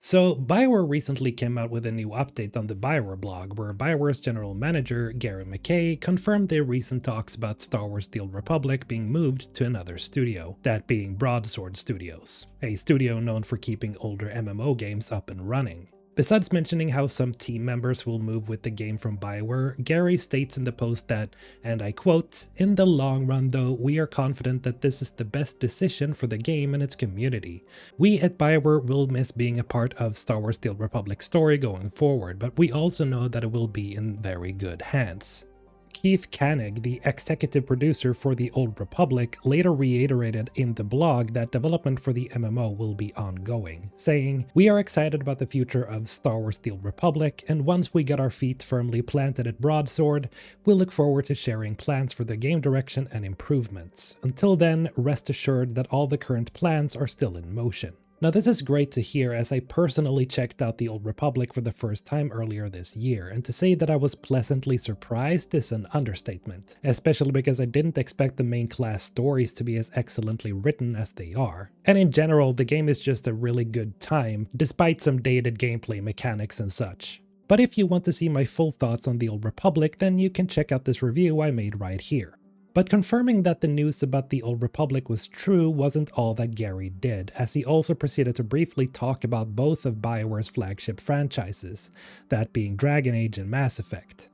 So, Bioware recently came out with a new update on the Bioware blog, where Bioware's general manager, Gary McKay, confirmed their recent talks about Star Wars The Old Republic being moved to another studio, that being Broadsword Studios, a studio known for keeping older MMO games up and running. Besides mentioning how some team members will move with the game from Bioware, Gary states in the post that, and I quote, "In the long run though, we are confident that this is the best decision for the game and its community. We at Bioware will miss being a part of Star Wars The Old Republic story going forward, but we also know that it will be in very good hands." Keith Koenig, the executive producer for The Old Republic, later reiterated in the blog that development for the MMO will be ongoing, saying, "We are excited about the future of Star Wars The Old Republic, and once we get our feet firmly planted at Broadsword, we'll look forward to sharing plans for the game direction and improvements. Until then, rest assured that all the current plans are still in motion." Now this is great to hear, as I personally checked out The Old Republic for the first time earlier this year, and to say that I was pleasantly surprised is an understatement, especially because I didn't expect the main class stories to be as excellently written as they are. And in general, the game is just a really good time, despite some dated gameplay mechanics and such. But if you want to see my full thoughts on The Old Republic, then you can check out this review I made right here. But confirming that the news about The Old Republic was true wasn't all that Gary did, as he also proceeded to briefly talk about both of Bioware's flagship franchises, that being Dragon Age and Mass Effect.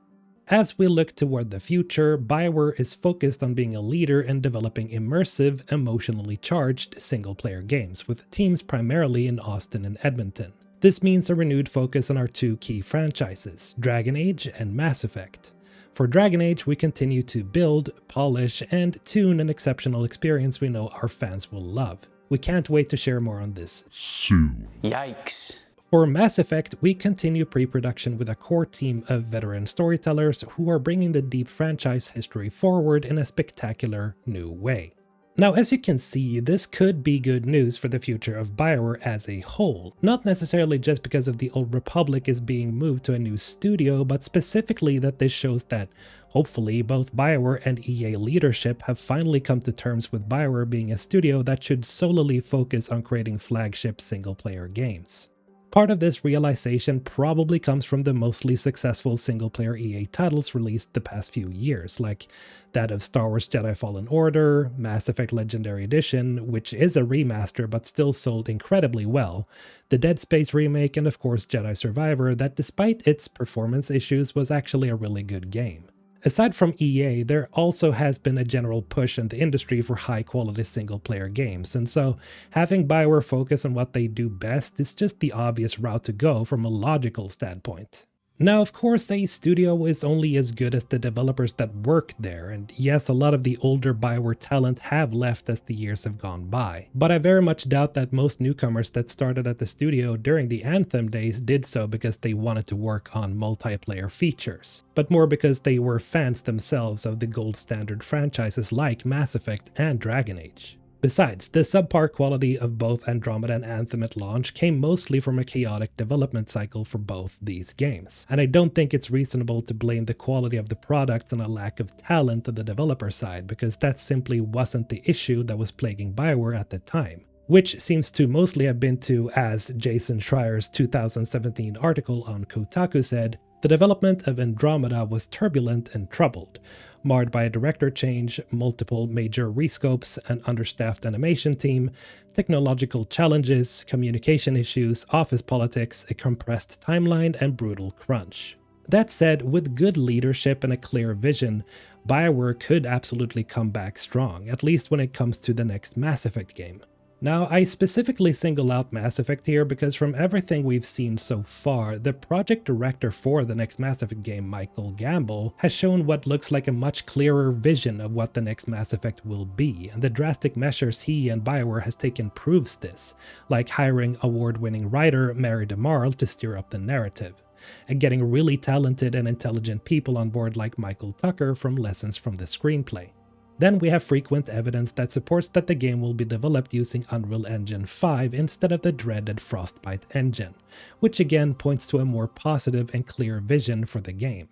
As we look toward the future, Bioware is focused on being a leader in developing immersive, emotionally charged single-player games, with teams primarily in Austin and Edmonton. This means a renewed focus on our two key franchises, Dragon Age and Mass Effect. For Dragon Age, we continue to build, polish, and tune an exceptional experience we know our fans will love. We can't wait to share more on this soon. Yikes. For Mass Effect, we continue pre-production with a core team of veteran storytellers who are bringing the deep franchise history forward in a spectacular new way. Now, as you can see, this could be good news for the future of Bioware as a whole, not necessarily just because of The Old Republic is being moved to a new studio, but specifically that this shows that, hopefully, both Bioware and EA leadership have finally come to terms with Bioware being a studio that should solely focus on creating flagship single-player games. Part of this realization probably comes from the mostly successful single-player EA titles released the past few years, like that of Star Wars Jedi Fallen Order, Mass Effect Legendary Edition, which is a remaster but still sold incredibly well, the Dead Space remake, and of course Jedi Survivor, that despite its performance issues was actually a really good game. Aside from EA, there also has been a general push in the industry for high-quality single-player games, and so having Bioware focus on what they do best is just the obvious route to go from a logical standpoint. Now, of course, a studio is only as good as the developers that work there, and yes, a lot of the older Bioware talent have left as the years have gone by, but I very much doubt that most newcomers that started at the studio during the Anthem days did so because they wanted to work on multiplayer features, but more because they were fans themselves of the gold standard franchises like Mass Effect and Dragon Age. Besides, the subpar quality of both Andromeda and Anthem at launch came mostly from a chaotic development cycle for both these games, and I don't think it's reasonable to blame the quality of the products on a lack of talent on the developer side, because that simply wasn't the issue that was plaguing Bioware at the time. Which seems to mostly have been to, as Jason Schreier's 2017 article on Kotaku said, the development of Andromeda was turbulent and troubled, marred by a director change, multiple major rescopes, an understaffed animation team, technological challenges, communication issues, office politics, a compressed timeline, and brutal crunch. That said, with good leadership and a clear vision, Bioware could absolutely come back strong, at least when it comes to the next Mass Effect game. Now, I specifically single out Mass Effect here because from everything we've seen so far, the project director for the next Mass Effect game, Michael Gamble, has shown what looks like a much clearer vision of what the next Mass Effect will be, and the drastic measures he and Bioware has taken proves this, like hiring award-winning writer Mary DeMarle to steer up the narrative, and getting really talented and intelligent people on board like Michael Tucker from Lessons from the Screenplay. Then we have frequent evidence that supports that the game will be developed using Unreal Engine 5 instead of the dreaded Frostbite engine, which again points to a more positive and clear vision for the game.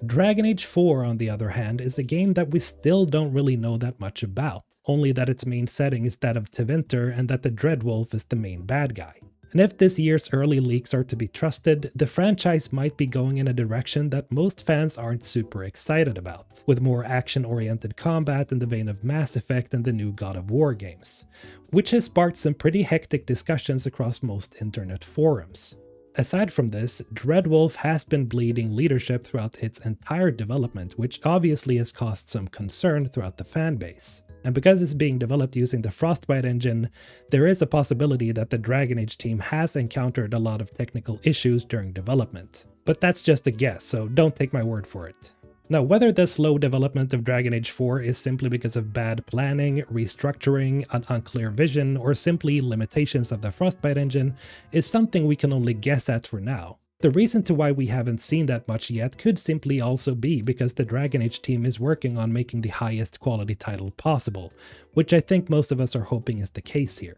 Dragon Age 4, on the other hand, is a game that we still don't really know that much about, only that its main setting is that of Tevinter and that the Dreadwolf is the main bad guy. And if this year's early leaks are to be trusted, the franchise might be going in a direction that most fans aren't super excited about, with more action-oriented combat in the vein of Mass Effect and the new God of War games, which has sparked some pretty hectic discussions across most internet forums. Aside from this, Dreadwolf has been bleeding leadership throughout its entire development, which obviously has caused some concern throughout the fanbase. And because it's being developed using the Frostbite engine, there is a possibility that the Dragon Age team has encountered a lot of technical issues during development. But that's just a guess, so don't take my word for it. Now, whether the slow development of Dragon Age 4 is simply because of bad planning, restructuring, an unclear vision, or simply limitations of the Frostbite engine is something we can only guess at for now. The reason to why we haven't seen that much yet could simply also be because the Dragon Age team is working on making the highest quality title possible, which I think most of us are hoping is the case here.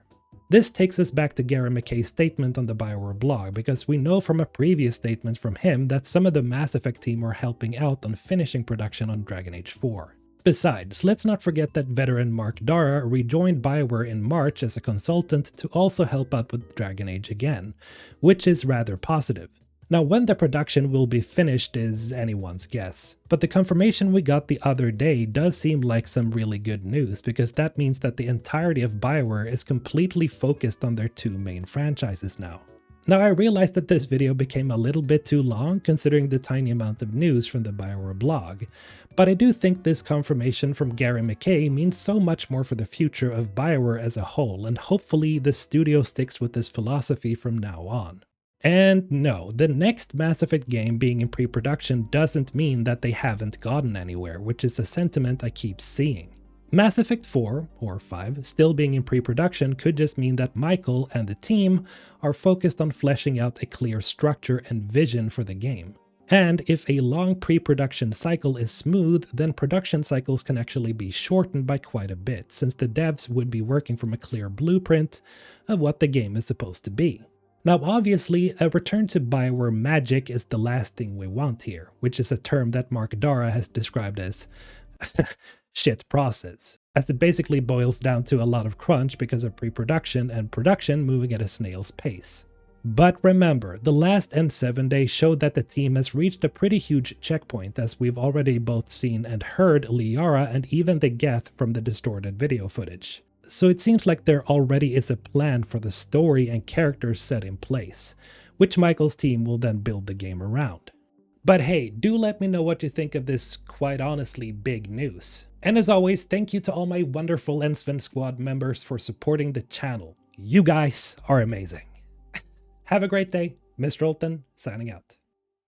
This takes us back to Gary McKay's statement on the Bioware blog, because we know from a previous statement from him that some of the Mass Effect team are helping out on finishing production on Dragon Age 4. Besides, let's not forget that veteran Mark Dara rejoined Bioware in March as a consultant to also help out with Dragon Age again, which is rather positive. Now, when the production will be finished is anyone's guess, but the confirmation we got the other day does seem like some really good news, because that means that the entirety of Bioware is completely focused on their two main franchises now. Now, I realize that this video became a little bit too long considering the tiny amount of news from the Bioware blog, but I do think this confirmation from Gary McKay means so much more for the future of Bioware as a whole, and hopefully the studio sticks with this philosophy from now on. And no, the next Mass Effect game being in pre-production doesn't mean that they haven't gotten anywhere, which is a sentiment I keep seeing. Mass Effect 4, or 5, still being in pre-production could just mean that Michael and the team are focused on fleshing out a clear structure and vision for the game. And if a long pre-production cycle is smooth, then production cycles can actually be shortened by quite a bit, since the devs would be working from a clear blueprint of what the game is supposed to be. Now, obviously, a return to Bioware magic is the last thing we want here, which is a term that Mark Dara has described as shit process, as it basically boils down to a lot of crunch because of pre-production and production moving at a snail's pace. But remember, the last N7 day showed that the team has reached a pretty huge checkpoint, as we've already both seen and heard Liara and even the Geth from the distorted video footage. So it seems like there already is a plan for the story and characters set in place, which Michael's team will then build the game around. But hey, do let me know what you think of this quite honestly big news. And as always, thank you to all my wonderful Ensven Squad members for supporting the channel. You guys are amazing. Have a great day. Mr. Olton, signing out.